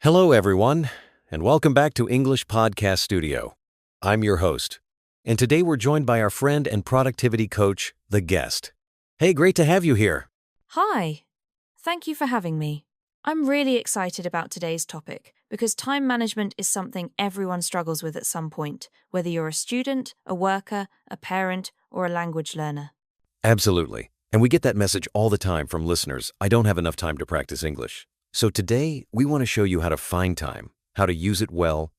Hello, everyone, and welcome back to English Podcast Studio. I'm your host, and today we're joined by our friend and productivity coach, The Guest. Hey, great to have you here. Hi. Thank you for having me. I'm really excited about today's topic because time management is something everyone struggles with at some point, whether you're a student, a worker, a parent, or a language learner. Absolutely. And we get that message all the time from listeners. I don't have enough time to practice English. So today, we want to show you how to find time, how to use it well,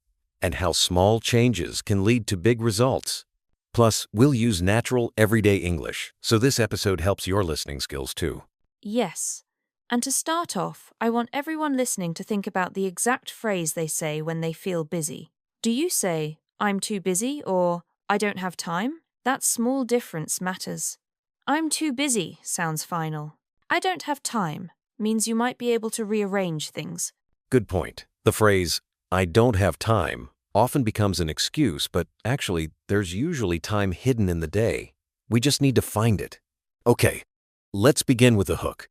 and how small changes can lead to big results. Plus, we'll use natural, everyday English, so this episode helps your listening skills too. Yes. And to start off, I want everyone listening to think about the exact phrase they say when they feel busy. Do you say, "I'm too busy" or "I don't have time"? That small difference matters. "I'm too busy" sounds final. "I don't have time" means you might be able to rearrange things. Good point. The phrase, "I don't have time," often becomes an excuse, but actually, there's usually time hidden in the day. We just need to find it. Okay, let's begin with the hook.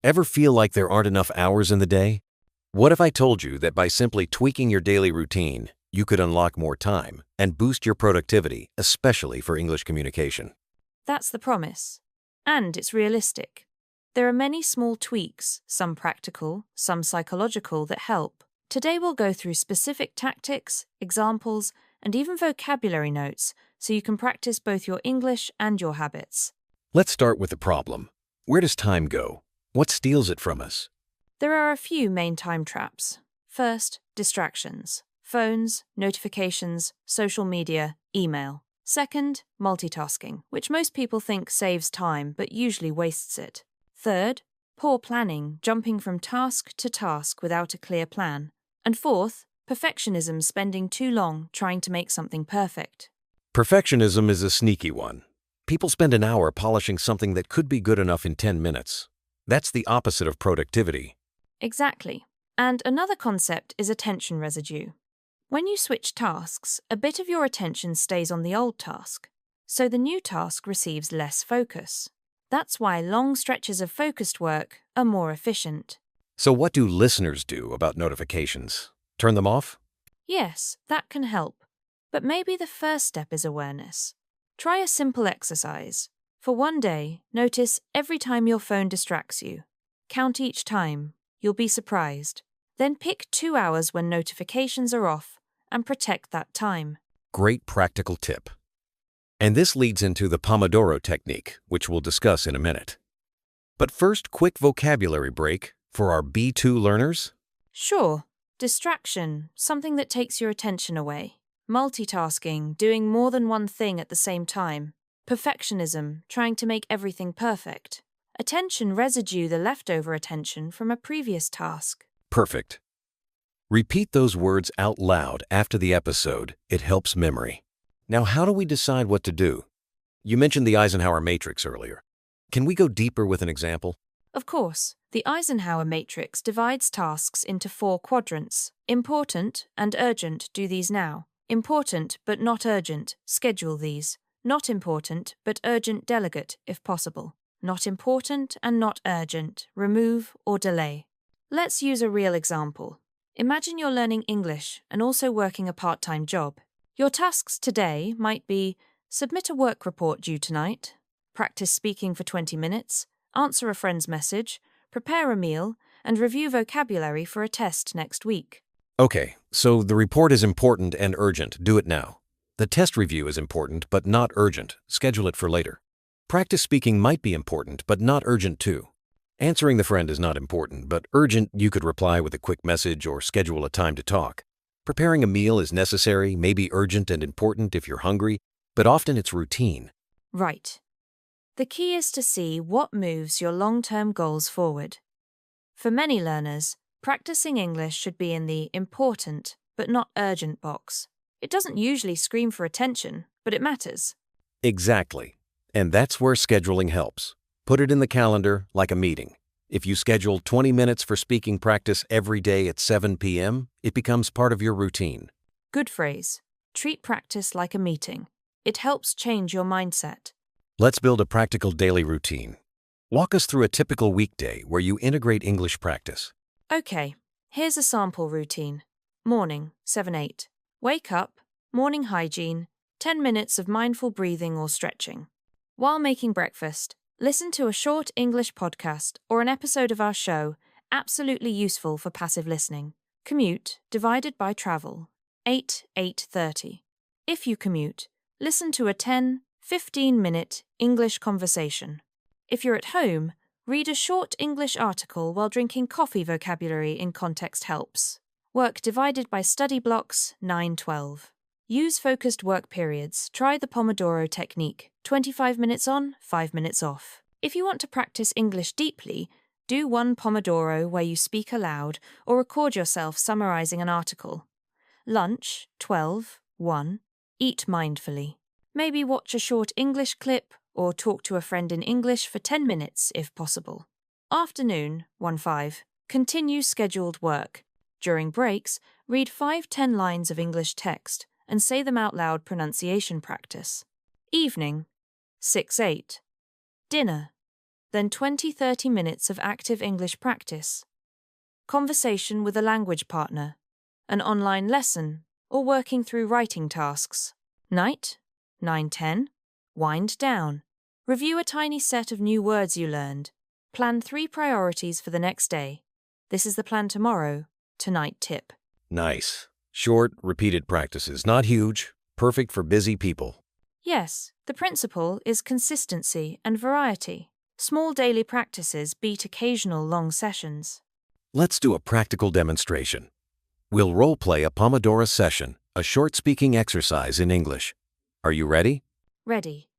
Ever feel like there aren't enough hours in the day? What if I told you that by simply tweaking your daily routine, you could unlock more time and boost your productivity, especially for English communication? That's the promise. And it's realistic. There are many small tweaks, some practical, some psychological, that help. Today we'll go through specific tactics, examples, and even vocabulary notes so you can practice both your English and your habits. Let's start with the problem. Where does time go? What steals it from us? There are a few main time traps. First, distractions. Phones, notifications, social media, email. Second, multitasking, which most people think saves time but usually wastes it. Third, poor planning, jumping from task to task without a clear plan. And fourth, perfectionism, spending too long trying to make something perfect. Perfectionism is a sneaky one. People spend an hour polishing something that could be good enough in 10 minutes. That's the opposite of productivity. Exactly. And another concept is attention residue. When you switch tasks, a bit of your attention stays on the old task, so the new task receives less focus. That's why long stretches of focused work are more efficient. So what do listeners do about notifications? Turn them off? Yes, that can help. But maybe the first step is awareness. Try a simple exercise. For one day, notice every time your phone distracts you. Count each time. You'll be surprised. Then pick 2 hours when notifications are off and protect that time. Great practical tip. And this leads into the Pomodoro Technique, which we'll discuss in a minute. But first, quick vocabulary break for our B2 learners. Sure. Distraction, something that takes your attention away. Multitasking, doing more than one thing at the same time. Perfectionism, trying to make everything perfect. Attention residue, the leftover attention from a previous task. Perfect. Repeat those words out loud after the episode. It helps memory. Now, how do we decide what to do? You mentioned the Eisenhower matrix earlier. Can we go deeper with an example? Of course, the Eisenhower matrix divides tasks into 4 quadrants. Important and urgent, do these now. Important but not urgent, schedule these. Not important but urgent, delegate if possible. Not important and not urgent, remove or delay. Let's use a real example. Imagine you're learning English and also working a part-time job. Your tasks today might be submit a work report due tonight, practice speaking for 20 minutes, answer a friend's message, prepare a meal, and review vocabulary for a test next week. Okay, so the report is important and urgent. Do it now. The test review is important but not urgent. Schedule it for later. Practice speaking might be important but not urgent too. Answering the friend is not important but urgent. You could reply with a quick message or schedule a time to talk. Preparing a meal is necessary, maybe urgent and important if you're hungry, but often it's routine. Right. The key is to see what moves your long-term goals forward. For many learners, practicing English should be in the important but not urgent box. It doesn't usually scream for attention, but it matters. Exactly. And that's where scheduling helps. Put it in the calendar like a meeting. If you schedule 20 minutes for speaking practice every day at 7 p.m., it becomes part of your routine. Good phrase. Treat practice like a meeting. It helps change your mindset. Let's build a practical daily routine. Walk us through a typical weekday where you integrate English practice. Okay, Here's a sample routine. Morning, 7-8. Wake up, morning hygiene, 10 minutes of mindful breathing or stretching. While making breakfast, listen to a short English podcast or an episode of our show, absolutely useful for passive listening. Commute, divided by travel, 8:30. If you commute, listen to a 10-15-minute English conversation. If you're at home, read a short English article while drinking coffee. Vocabulary in context helps. Work divided by study blocks, 9-12. Use focused work periods. Try the Pomodoro Technique, 25 minutes on, 5 minutes off. If you want to practice English deeply, do one Pomodoro where you speak aloud or record yourself summarizing an article. Lunch, 12-1. Eat mindfully. Maybe watch a short English clip or talk to a friend in English for 10 minutes if possible. Afternoon, 1-5. Continue scheduled work. During breaks, read 5-10 lines of English text and say them out loud. Pronunciation practice. Evening, 6-8. Dinner, then 20-30 minutes of active English practice. Conversation with a language partner, an online lesson, or working through writing tasks. Night, 9-10. Wind down. Review a tiny set of new words you learned. Plan 3 priorities for the next day. This is the plan tomorrow, tonight tip. Nice. Short, repeated practices, not huge, perfect for busy people. Yes, the principle is consistency and variety. Small daily practices beat occasional long sessions. Let's do a practical demonstration. We'll role-play a Pomodoro session, a short speaking exercise in English. Are you ready? Ready.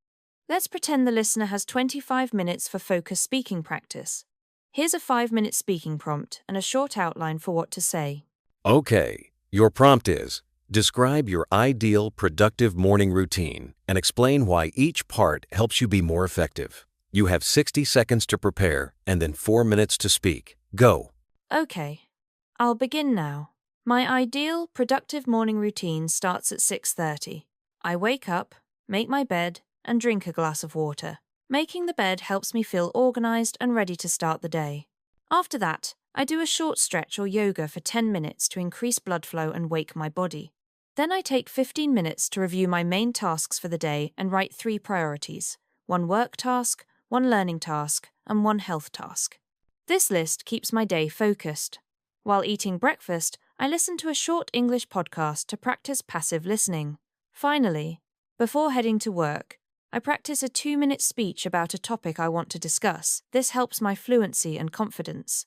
Let's pretend the listener has 25 minutes for focused speaking practice. Here's a 5-minute speaking prompt and a short outline for what to say. Okay, your prompt is, describe your ideal productive morning routine and explain why each part helps you be more effective. You have 60 seconds to prepare and then 4 minutes to speak. Go. Okay, I'll begin now. My ideal productive morning routine starts at 6:30. I wake up, make my bed, and drink a glass of water. Making the bed helps me feel organized and ready to start the day. After that, I do a short stretch or yoga for 10 minutes to increase blood flow and wake my body. Then I take 15 minutes to review my main tasks for the day and write 3 priorities: 1 work task, 1 learning task, and 1 health task. This list keeps my day focused. While eating breakfast, I listen to a short English podcast to practice passive listening. Finally, before heading to work, I practice a 2-minute speech about a topic I want to discuss. This helps my fluency and confidence.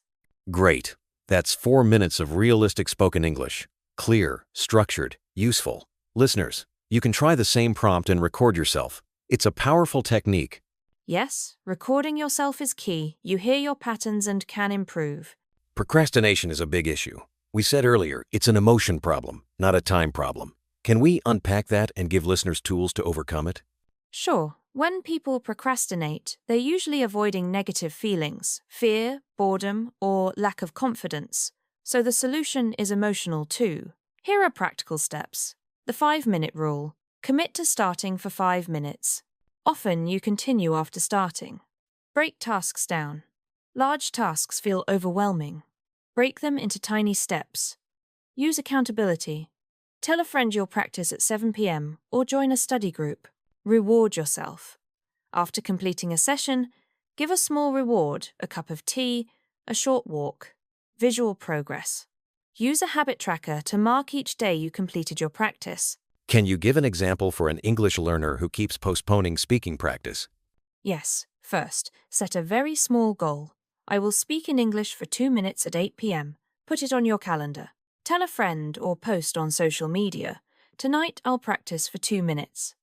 Great. That's 4 minutes of realistic spoken English. Clear, structured, useful. Listeners, you can try the same prompt and record yourself. It's a powerful technique. Yes, recording yourself is key. You hear your patterns and can improve. Procrastination is a big issue. We said earlier, it's an emotion problem, not a time problem. Can we unpack that and give listeners tools to overcome it? Sure, when people procrastinate, they're usually avoiding negative feelings, fear, boredom, or lack of confidence. So the solution is emotional too. Here are practical steps. The 5-minute rule. Commit to starting for 5 minutes. Often you continue after starting. Break tasks down. Large tasks feel overwhelming. Break them into tiny steps. Use accountability. Tell a friend you'll practice at 7 p.m. or join a study group. Reward yourself. After completing a session, give a small reward, a cup of tea, a short walk. Visual progress. Use a habit tracker to mark each day you completed your practice. Can you give an example for an English learner who keeps postponing speaking practice? Yes. First, set a very small goal. I will speak in English for 2 minutes at 8 p.m. Put it on your calendar. Tell a friend or post on social media. Tonight I'll practice for 2 minutes.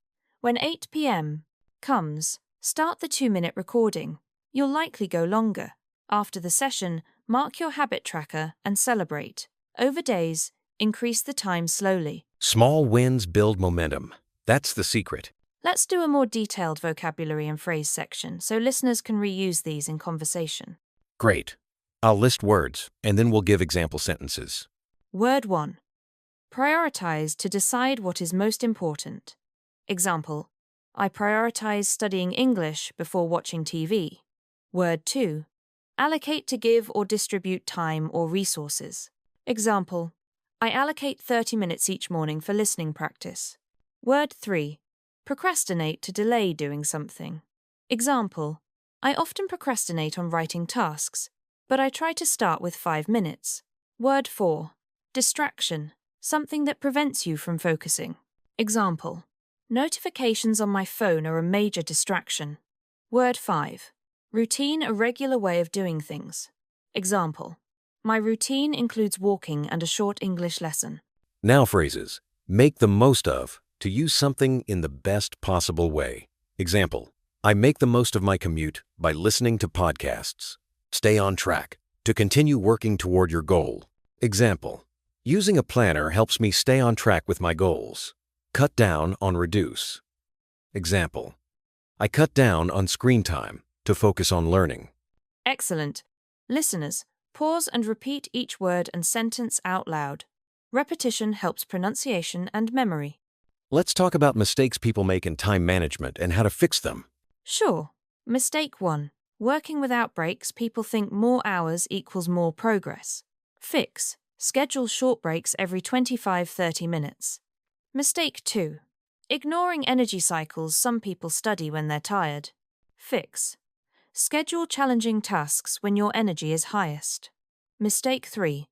When 8 p.m. comes, start the 2-minute recording. You'll likely go longer. After the session, mark your habit tracker and celebrate. Over days, increase the time slowly. Small wins build momentum. That's the secret. Let's do a more detailed vocabulary and phrase section so listeners can reuse these in conversation. Great. I'll list words, and then we'll give example sentences. Word 1. Prioritize to decide what is most important. Example, I prioritize studying English before watching TV. Word 2. Allocate to give or distribute time or resources. Example: I allocate 30 minutes each morning for listening practice. Word 3. Procrastinate to delay doing something. Example: I often procrastinate on writing tasks, but I try to start with 5 minutes. Word 4. Distraction, something that prevents you from focusing. Example: notifications on my phone are a major distraction. Word 5. Routine, a regular way of doing things. Example: my routine includes walking and a short English lesson. Now phrases. Make the most of, to use something in the best possible way. Example: I make the most of my commute by listening to podcasts. Stay on track, to continue working toward your goal. Example: using a planner helps me stay on track with my goals. Cut down on reduce. Example: I cut down on screen time to focus on learning. Excellent. Listeners, pause and repeat each word and sentence out loud. Repetition helps pronunciation and memory. Let's talk about mistakes people make in time management and how to fix them. Sure. Mistake 1. Working without breaks, people think more hours equals more progress. Fix. Schedule short breaks every 25-30 minutes. Mistake 2. Ignoring energy cycles, some people study when they're tired. Fix. Schedule challenging tasks when your energy is highest. Mistake 3.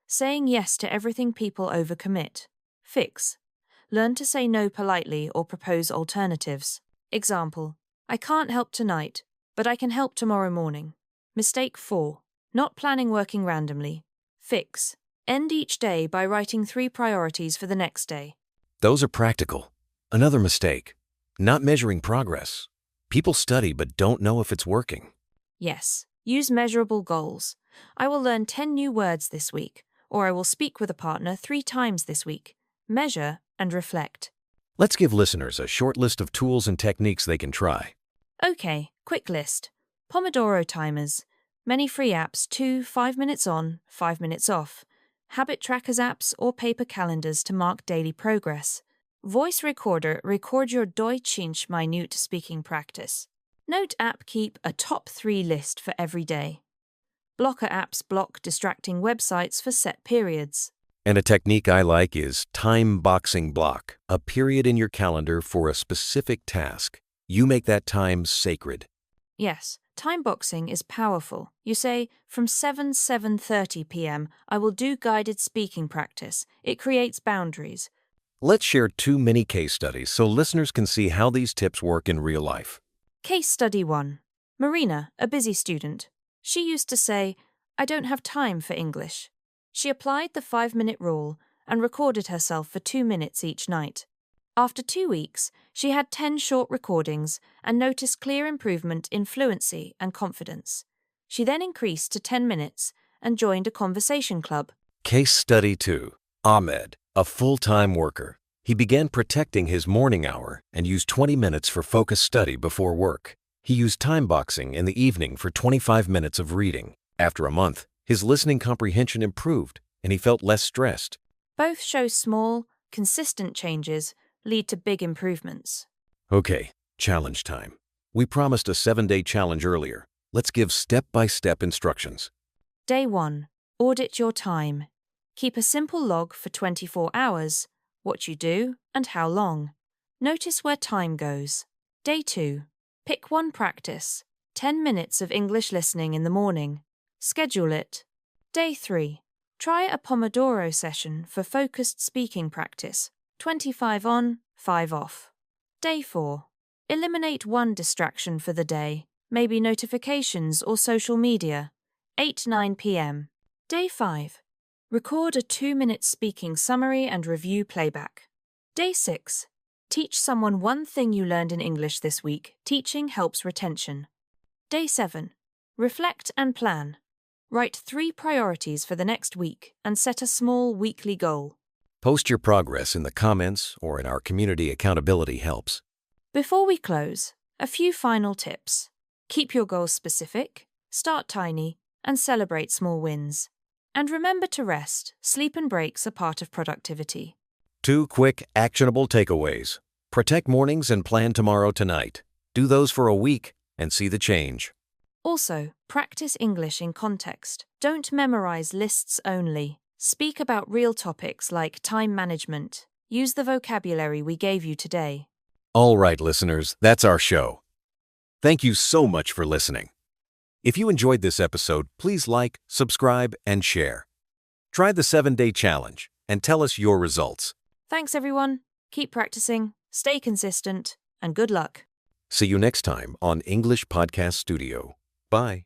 Saying yes to everything, people overcommit. Fix. Learn to say no politely or propose alternatives. Example: I can't help tonight, but I can help tomorrow morning. Mistake 4. Not planning working randomly. Fix. End each day by writing 3 priorities for the next day. Those are practical. Another mistake: not measuring progress. People study but don't know if it's working. Yes, use measurable goals. I will learn 10 new words this week, or I will speak with a partner 3 times this week. Measure and reflect. Let's give listeners a short list of tools and techniques they can try. Okay, quick list. Pomodoro timers. Many free apps: 5 minutes on, 5 minutes off. Habit trackers apps or paper calendars to mark daily progress. Voice recorder, record your Deutsch minute speaking practice. Note app, keep a top 3 list for every day. Blocker apps, block distracting websites for set periods. And a technique I like is time boxing block, a period in your calendar for a specific task. You make that time sacred. Yes, time boxing is powerful. You say, from 7:30 p.m., I will do guided speaking practice. It creates boundaries. Let's share 2 mini case studies so listeners can see how these tips work in real life. Case study 1. Marina, a busy student. She used to say, I don't have time for English. She applied the 5-minute rule and recorded herself for 2 minutes each night. After 2 weeks, she had 10 short recordings and noticed clear improvement in fluency and confidence. She then increased to 10 minutes and joined a conversation club. Case study 2. Ahmed, a full-time worker. He began protecting his morning hour and used 20 minutes for focused study before work. He used time boxing in the evening for 25 minutes of reading. After a month, his listening comprehension improved and he felt less stressed. Both show small, consistent changes lead to big improvements. Okay, challenge time. We promised a 7-day challenge earlier. Let's give step-by-step instructions. Day 1. Audit your time. Keep a simple log for 24 hours, what you do and how long. Notice where time goes. Day 2. Pick one practice. 10 minutes of English listening in the morning. Schedule it. Day 3. Try a Pomodoro session for focused speaking practice. 25 on, 5 off. Day 4. Eliminate one distraction for the day, maybe notifications or social media. 8-9 p.m. Day 5. Record a 2-minute speaking summary and review playback. Day 6. Teach someone one thing you learned in English this week. Teaching helps retention. Day 7. Reflect and plan. Write 3 priorities for the next week and set a small weekly goal. Post your progress in the comments or in our community accountability helps. Before we close, a few final tips. Keep your goals specific, start tiny, and celebrate small wins. And remember to rest. Sleep and breaks are part of productivity. 2 quick, actionable takeaways. Protect mornings and plan tomorrow tonight. Do those for a week and see the change. Also, practice English in context. Don't memorize lists only. Speak about real topics like time management. Use the vocabulary we gave you today. All right, listeners, that's our show. Thank you so much for listening. If you enjoyed this episode, please like, subscribe, and share. Try the 7-day challenge and tell us your results. Thanks, everyone. Keep practicing, stay consistent, and good luck. See you next time on English Podcast Studio. Bye.